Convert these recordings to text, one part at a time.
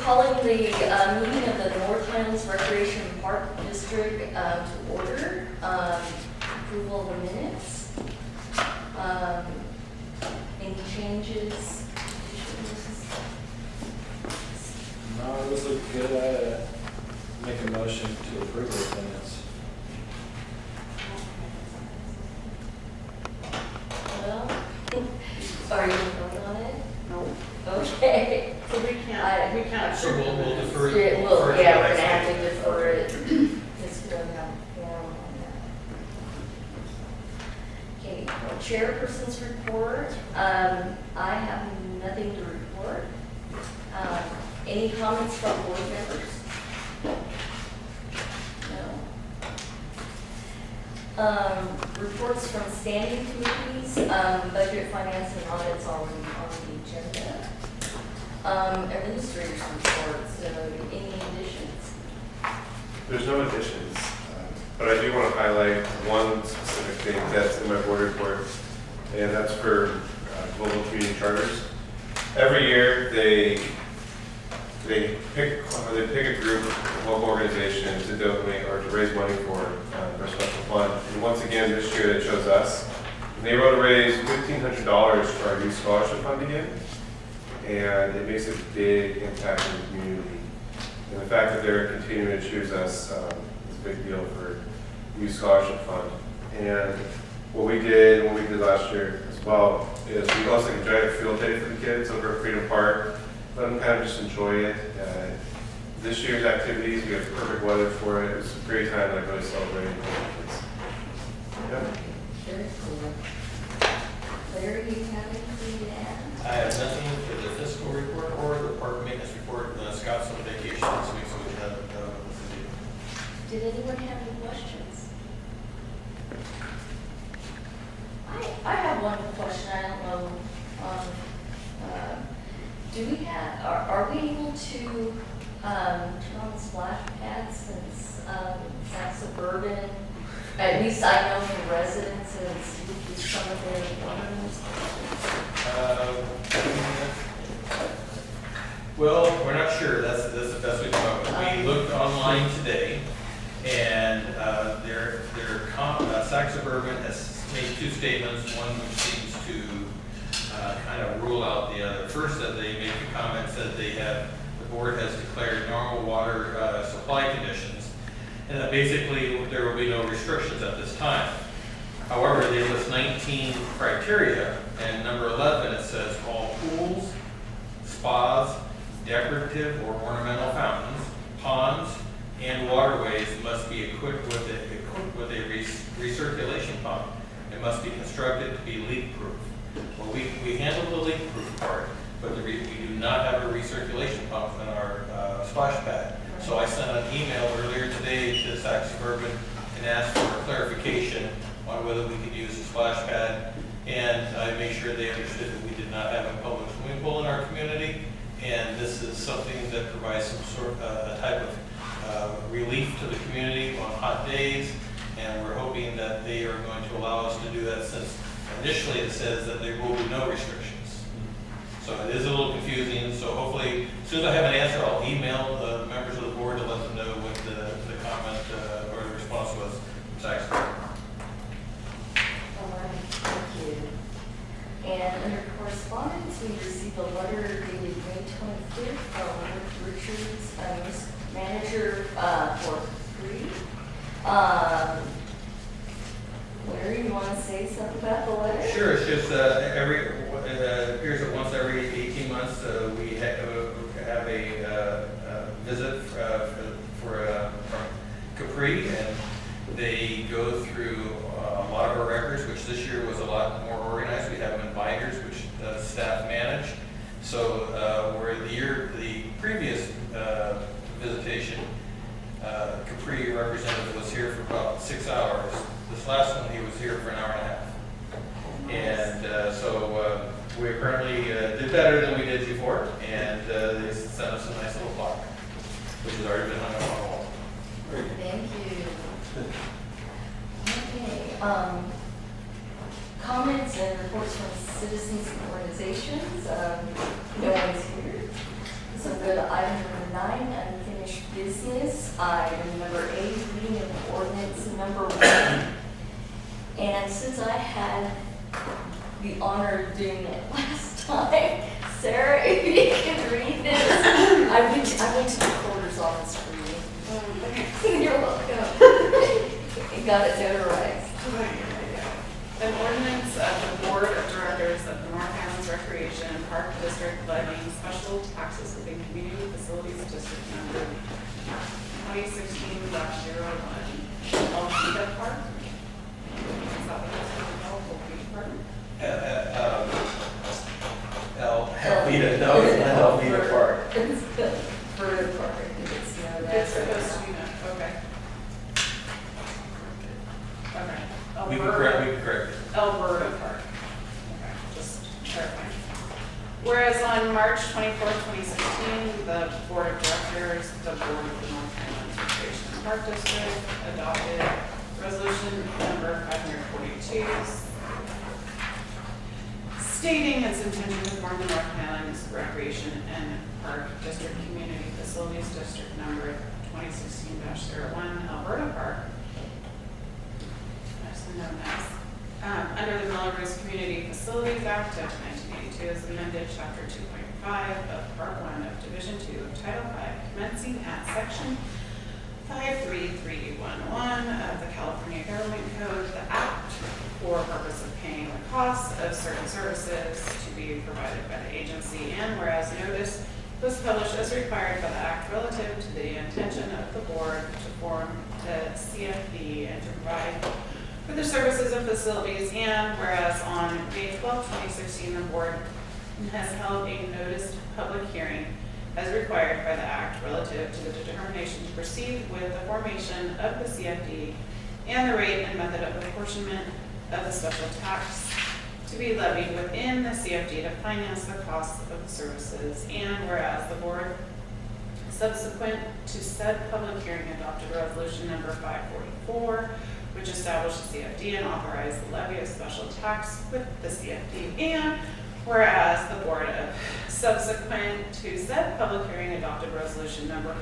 calling the meeting of the Highlands Recreation Park District to order. Approval of the minutes. Any changes? No, those look good. I make a motion to approve those minutes. Well, are you voting on it? No. Okay. So we can't. So we'll defer. Yeah, defer we're to the gonna next have to meeting. defer it. Because we don't have a quorum on that. Okay, chairperson's report. I have nothing to report. Any comments from board members? No. Reports from standing committees, budget, finance, and audits already on the agenda. Administrators reports, any additions? There's no additions, but I do want to highlight one specific thing that's in my board report, and that's for global community charters. Every year they pick a group, a local organization to donate or to raise money for a special fund. And once again, this year they chose us. And they were to raise $1,500 for our youth scholarship fund again. And it makes a big impact in the community. And the fact that they're continuing to choose us is a big deal for youth scholarship fund. And what we did last year as well is we hosted a giant field day for the kids over at Freedom Park. Let them kind of just enjoy it. This year's activities, we have perfect weather for it. It was a great time that I really celebrated with the kids. Yeah. Very cool. Larry, do you have anything to add? I have nothing for the fiscal report or the park maintenance report. Scott's on vacation this week, so we have Did anyone have any questions? I have one question. I don't know. Do we have? Are we able to turn on the splash pads since that's suburban? At least I know from residents and some of their owners. well, we're not sure. That's the best we can come up with. We looked online today, and Sac Suburban has made two statements. One which seems to kind of rule out the other. First, that they make a comment that the board has declared normal water supply conditions, and that basically there will be no restrictions at this time. However, they list 19 criteria, and number 11 it says all pools, spas, decorative or ornamental fountains, ponds, and waterways must be equipped with a recirculation pump. It must be constructed to be leak-proof. Well, we handle the leak-proof part, but we do not have a recirculation pump in our splash pad. So I sent an email earlier today to Sac Suburban and asked for clarification on whether we could use the splash pad. And I made sure they understood that we did not have a public swimming pool in our community. And this is something that provides some sort of a type of relief to the community on hot days. And we're hoping that they are going to allow us to do that, since initially it says that there will be no restrictions. So it is a little confusing. So hopefully, as soon as I have an answer, I'll email the members of the board to let them know what the comment or the response was from Sac Suburban. All right, thank you. And under correspondence, we received a letter dated May 25th from Rick Richards, manager for free. Larry, you want to say something about the letter? Sure. It's just it appears that once every 18 months we have a visit from Capri, and they go through a lot of our records, which this year was a lot more organized. We have them in binders, which the staff manage. So where the previous visitation, Capri representative was here for about 6 hours. This last one, he was here for an hour and a half. And so we apparently did better than we did before, and they sent us a nice little plaque, which has already been hung up on the wall. Thank you. Okay. Comments and reports from citizens and organizations. No one's here. So go to item number 9, unfinished business. Item number 8, reading of ordinance number 1. And since I had the honor of doing it last time, Sarah, if you can read this, I went to the recorder's office for you. You're welcome. You got it notarized. An ordinance of the Board of Directors of the North Highlands Recreation and Park District levying special taxes within Community Facilities District number 2016-01. Alpena Park? Is that what it's called? Alpena Park? Helvita, no, it's not Helvita Park. It's the Bird Park, I think it's known as. It's supposed to be that, okay. Okay. We can correct it. Alberta Park. Okay, just clarifying. Whereas on March 24th, 2016, the Board of Directors, the Board of the North Highlands Recreation and Park District adopted resolution number 542 stating its intention to form the North Highlands Recreation and Park District Community Facilities District number 2016-01 Alberta Park, also known as, under the Melrose Community Facilities Act of 1982 as amended, Chapter 2.5 of Part 1 of Division 2 of Title 5, commencing at Section 53311 of the California Government Code, the Act, for purpose of paying the costs of certain services to be provided by the agency, and whereas notice was published as required by the Act relative to the intention of the Board to form the CFD and to provide for the services and facilities, and whereas on May 12, 2016, the Board has held a noticed public hearing as required by the Act relative to the determination to proceed with the formation of the CFD and the rate and method of apportionment of the special tax to be levied within the CFD to finance the costs of the services, and whereas the Board, subsequent to said public hearing, adopted resolution number 544, which established the CFD and authorized the levy of special tax with the CFD, and whereas the Board of subsequent to said public hearing adopted resolution number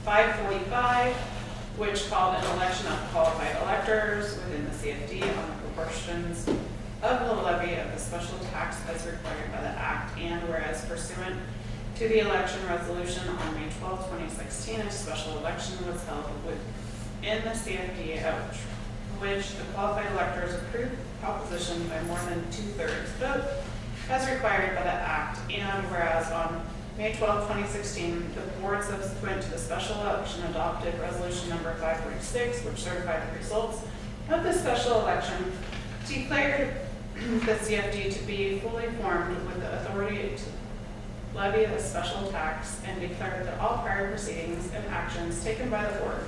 545, which called an election of qualified electors within the CFD on the proportions of the levy of the special tax as required by the Act, and whereas pursuant to the election resolution on May 12, 2016, a special election was held within the CFD, at which the qualified electors approved proposition by more than 2/3 vote as required by the Act, and whereas on May 12, 2016, the Board subsequent to the special election adopted resolution number 546, which certified the results of the special election, declared the CFD to be fully formed with the authority to levy the special tax, and declared that all prior proceedings and actions taken by the Board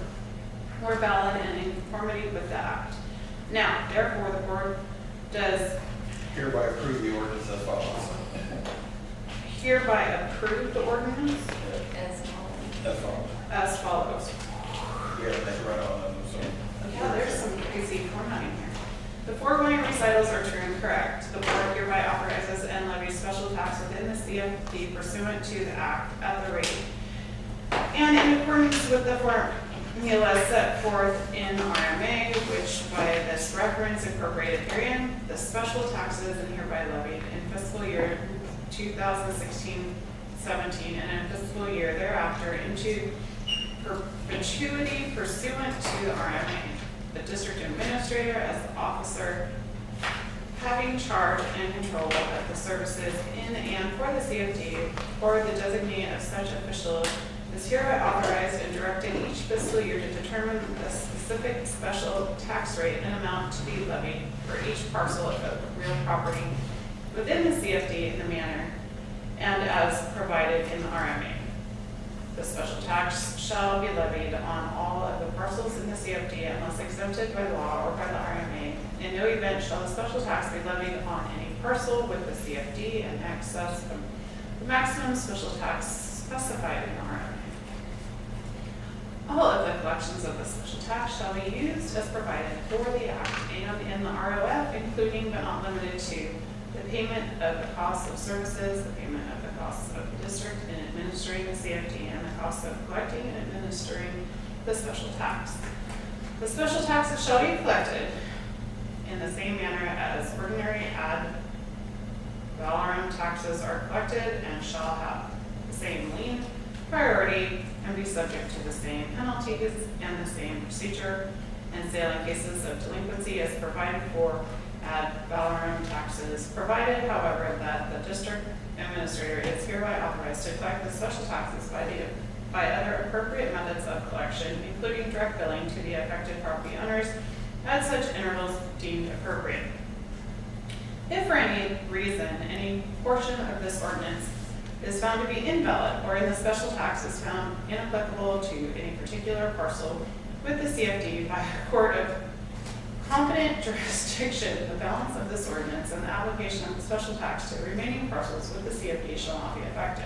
were valid and in conformity with the Act. Now, therefore, the Board does Hereby approve the ordinance as follows. hereby approve the ordinance As well. As follows. as follows. Yeah, that's right on them, so. Yeah, there's some crazy formatting here. The foregoing recitals are true and correct. The Board hereby authorizes and levies special tax within the CFD pursuant to the Act at the rate and in accordance with the formula set forth in RMA, which by this reference incorporated herein, the special taxes and hereby levied in fiscal year 2016-17 and in fiscal year thereafter into perpetuity pursuant to the RMA. The district administrator as the officer having charge and control of the services in and for the CFD or the designee of such official is hereby authorized and directed each fiscal year to determine the specific special tax rate and amount to be levied for each parcel of real property within the CFD in the manner and as provided in the RMA. The special tax shall be levied on all of the parcels in the CFD unless exempted by law or by the RMA. In no event shall the special tax be levied on any parcel with the CFD in excess of the maximum special tax specified in the RMA. All of the collections of the special tax shall be used as provided for the Act and in the ROF, including but not limited to the payment of the cost of services, the payment of the costs of the district in administering the CFD, and the cost of collecting and administering the special tax. The special taxes shall be collected in the same manner as ordinary ad valorem taxes are collected and shall have the same lien, priority, and be subject to the same penalties and the same procedure and sale in cases of delinquency as provided for ad valorem taxes, provided, however, that the district administrator is hereby authorized to collect the special taxes by other appropriate methods of collection, including direct billing to the affected property owners at such intervals deemed appropriate. If for any reason any portion of this ordinance is found to be invalid, or in the special tax is found inapplicable to any particular parcel with the CFD by a court of competent jurisdiction, the balance of this ordinance and the application of the special tax to the remaining parcels with the CFD shall not be affected.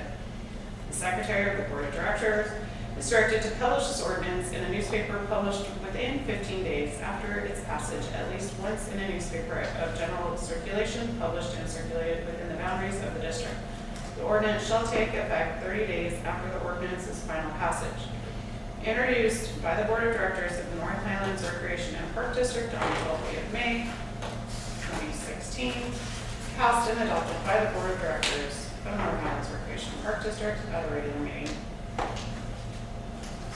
The Secretary of the Board of Directors is directed to publish this ordinance in a newspaper published within 15 days after its passage, at least once in a newspaper of general circulation, published and circulated within the boundaries of the district. The ordinance shall take effect 30 days after the ordinance's final passage. Introduced by the Board of Directors of the North Highlands Recreation and Park District on the 12th day of May, 2016. Passed and adopted by the Board of Directors of North Highlands Recreation and Park District at a regular meeting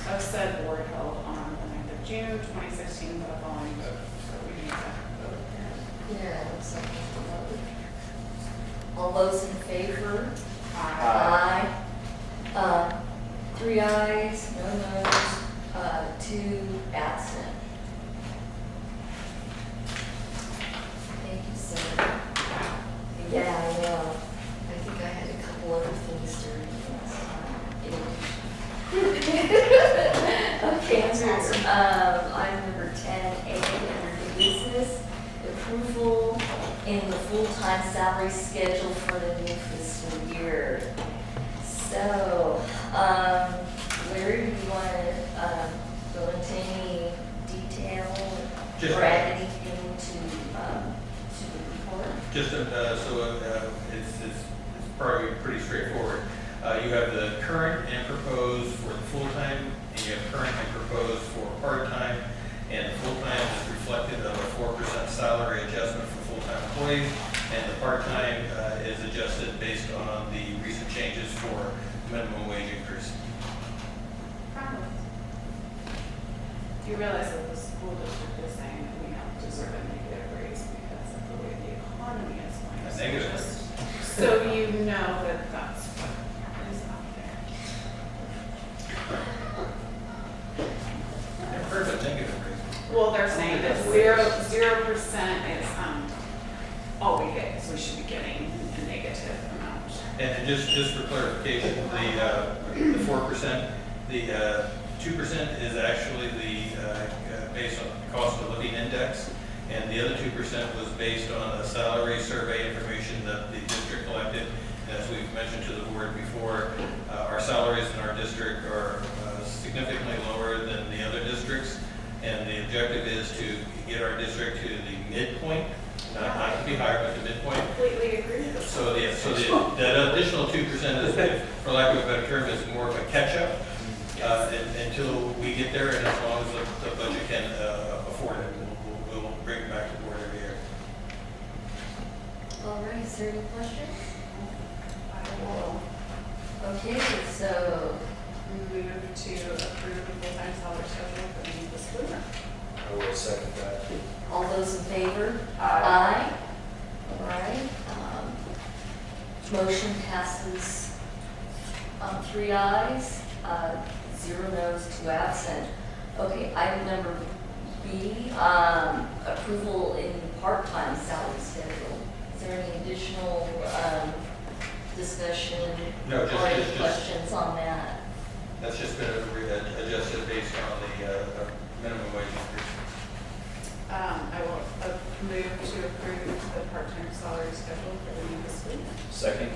of said board held on the 9th of June, 2016, by the following vote. So we need that vote. Yeah, it looks like we have to vote. All those in favor? Aye. Aye. 3 ayes, no noes, 2 absent. Thank you, Sarah. Yeah, I know. I think I had a couple other things to read last time. Okay, item number 10A under new business, approval in the full-time salary schedule for the new fiscal year. So, Larry, do you want to go into any detail Just- or add anything to the report? Just, it's probably pretty straightforward. You have the current and proposed for the full-time, and you have current and proposed for part-time, and the full-time is reflected of a 4% salary adjustment for full-time employees, and the part-time is adjusted based on the recent changes for minimum wage increase. Do you realize that the school district is saying that we have to deserve a negative raise because of the way the economy is going? A So negative just so you know that that's what is out there. I've heard of negative raise. Well, they're saying that 0% is all we get, so we should be getting a negative amount. And just for clarification, the 4%, the 2% is actually based on the cost of living index, and the other 2% was based on a salary survey information that the district collected. And as we've mentioned to the board before, our salaries in our district are significantly lower than the other districts, and the objective is to get our district to the midpoint, not to be higher, but the midpoint. Completely agree with this. So that additional 2% is, for lack of a better term, is more of a catch-up until we get there, and as long as the budget can afford it, we'll bring it back to board every year. All right, is there any questions? I will Okay, so, move to approve the full-time salary schedule for the fiscal year. I will second that. all those in favor? Aye. All right, motion passes, 3 ayes, 0 noes, 2 absent. Okay, item number B, approval in part-time salary schedule. Is there any additional, discussion? No, or any just- questions on that? That's just been adjusted based on the minimum wage increase. I will move to approve the part-time salary schedule for the new fiscal year. Second?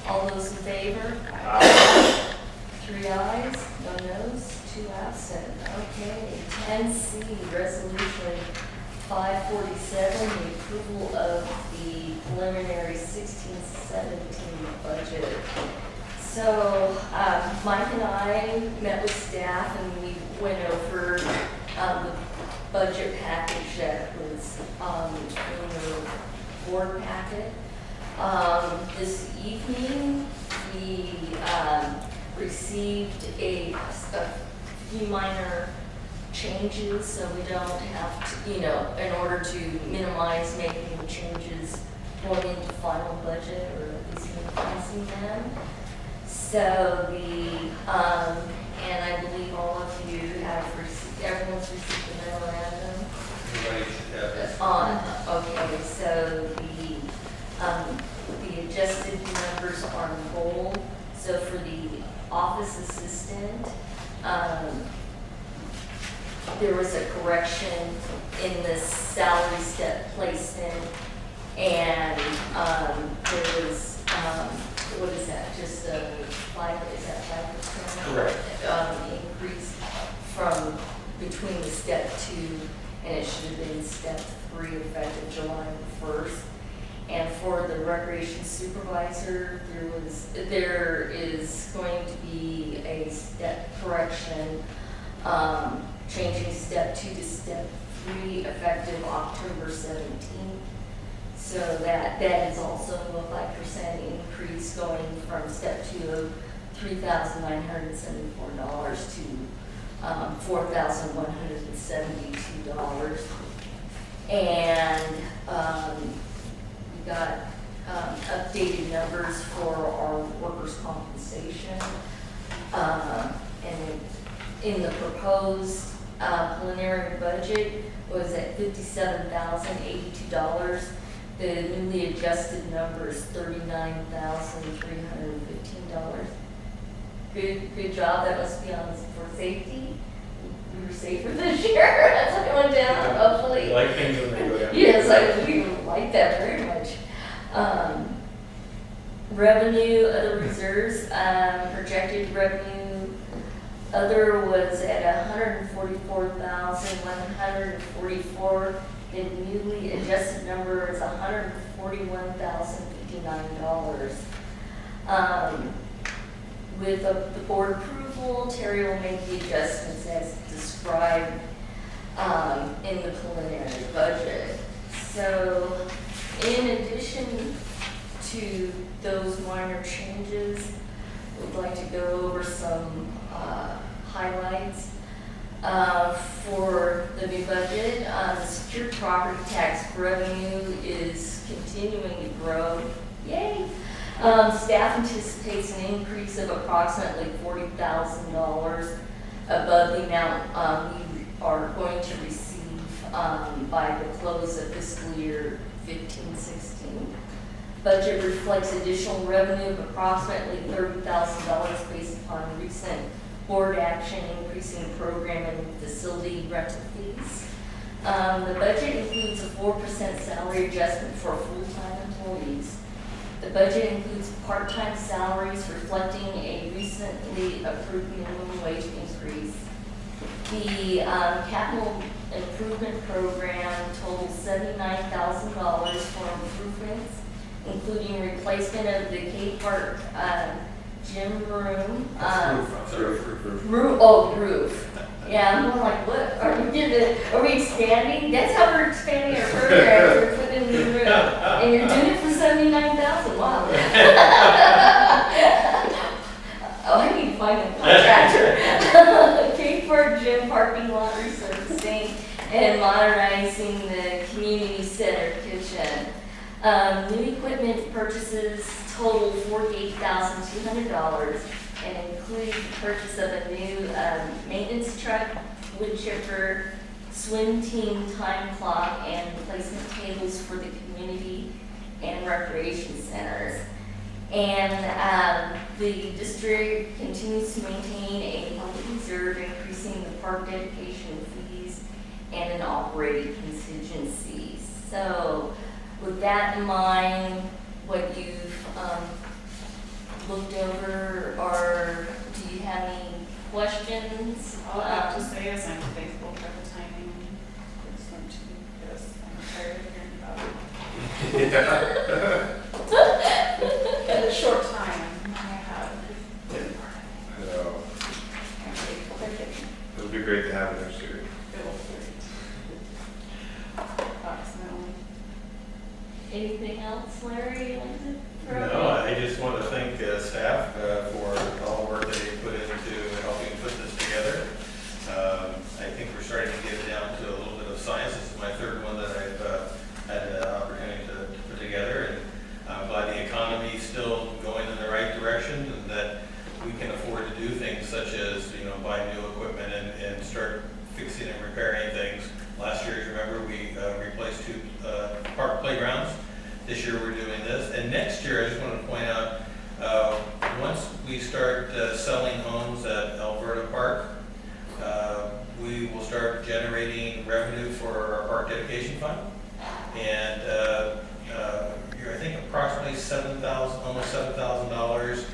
All those in favor? Aye. 3 ayes, no noes, 2 absent. Okay, 10C, resolution 547, the approval of the preliminary 16-17 budget. So Mike and I met with staff and we went over the budget package that was in the board packet. This evening, we received a few minor changes, so we don't have to, in order to minimize making the changes going into final budget, or at least minimizing them. So and I believe all of you have received, everyone's received the memorandum. Everybody should have this. Okay, so the adjusted numbers are in bold. So for the office assistant, there was a correction in the salary step placement, and there was, what is that, just a 5%? Correct. Increase from between the step 2, and it should have been step 3 effective July 1st. And for the recreation supervisor, there is going to be a step correction, changing step 2 to step 3 effective October 17th. So that is also a 5% increase, going from step 2 of $3,974 to $4,172. And we got updated numbers for our workers' compensation. And in the proposed preliminary budget was at $57,082. The newly adjusted number is $39,315. Good job. That must be on for safety. We were safer this year. That's what went down, hopefully. You like things when they go down. Yes, we like that very much. Revenue, other reserves, projected revenue, other was at $144,144. The newly adjusted number is $141,059. With the board approval, Terry will make the adjustments as described in the preliminary budget. So, in addition to those minor changes, we'd like to go over some highlights for the new budget. The secured property tax revenue is continuing to grow. Yay! Staff anticipates an increase of approximately $40,000 above the amount we are going to receive by the close of fiscal year 15-16. Budget reflects additional revenue of approximately $30,000 based upon recent board action increasing program and facility rental fees. The budget includes a 4% salary adjustment for full-time employees. The budget includes part-time salaries reflecting a recently approved minimum wage increase. The capital improvement program totals $79,000 for improvements, including replacement of the K Park gym room. Roof. Yeah, I'm more like, what? Are we expanding? That's how we're expanding our program. We're putting in the room. And you're doing it for $79,000. Wow. Oh, I need to find a contractor. K Park gym parking lot resurfacing and modernizing the community center kitchen. New equipment purchases total $48,200 and include the purchase of a new maintenance truck, wood chipper, swim team time clock, and replacement tables for the community and recreation centers. And the district continues to maintain a public reserve, increasing the park dedication fees and an operating contingency. So with that in mind, what you've looked over, or do you have any questions? All I have to say is I'm thankful for the timing this one too, because I'm tired of hearing about it. else, Larry, you want to throw? No, I just want to thank staff for all the work that they put into helping put this together. I think we're starting to get it down to a little bit of science. This is my third one that I've had the opportunity to put together, and I'm glad the economy is still going in the right direction, and that we can afford to do things such as, you know, buy new equipment and start fixing and repairing things. Last year, as you remember, we replaced 2 park playgrounds. This year we're doing this. And next year, I just want to point out, once we start selling homes at Alberta Park, we will start generating revenue for our park dedication fund. And I think approximately almost $7,000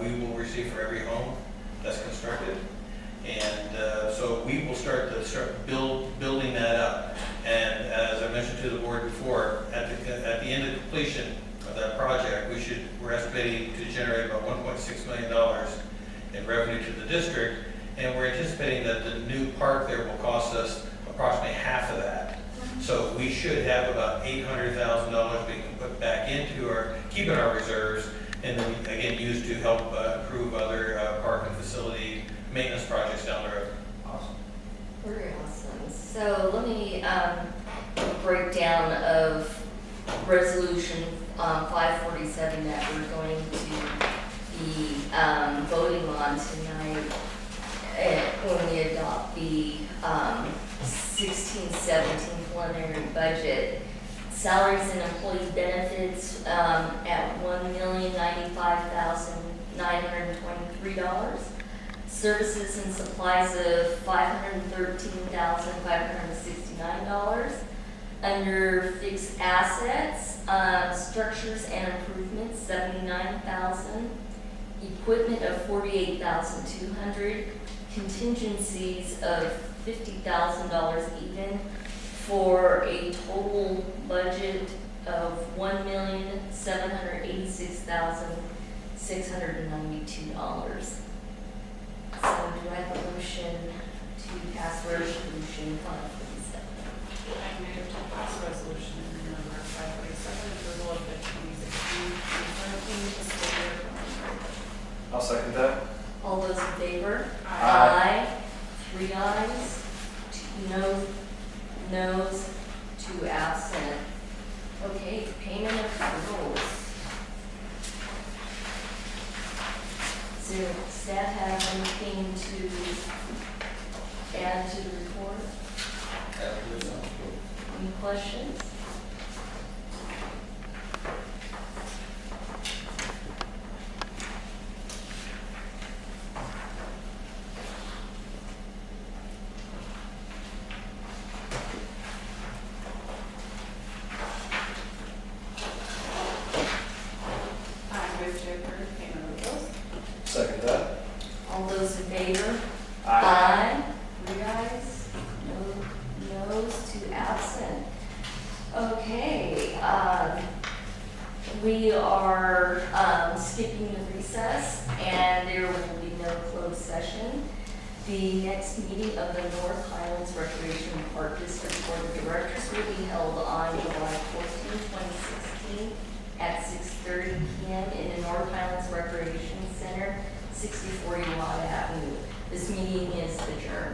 we will receive for every home that's constructed. And so we will start building that up. And as I mentioned to the board before, at the end of completion of that project, we're estimating to generate about $1.6 million in revenue to the district. And we're anticipating that the new park there will cost us approximately half of that. So we should have about $800,000 being put back into keeping our reserves, and then again used to help improve other park and facility maintenance projects down the road. Awesome. Very awesome. So let me breakdown of resolution 547 that we're going to be voting on tonight when we adopt the 16-17 preliminary budget. Salaries and employee benefits at $1,095,923. Services and supplies of $513,569. Under fixed assets, structures and improvements, $79,000. Equipment of $48,200. Contingencies of $50,000 even, for a total budget of $1,786,692. So do I have a motion to pass resolution 547? I move to pass resolution number 547, approval of the 2016-2017 fiscal year calendar. I'll second that. All those in favor? Aye. 3 ayes, 2 noes, 2 absent. Okay, payment of bills. Does staff have anything to add to the report? Any questions? I move to approve payment of bills. Second that. All those in favor? Aye. 3 ayes, no noes, 2 absent. Okay, we are skipping the recess, and there will be no closed session. The next meeting of the North Highlands Recreation Park District Board of Directors will be held on July 14, 2016 at 6:30 p.m. in the North Highlands Recreation Center, 6040 Watt Avenue. This meeting is adjourned.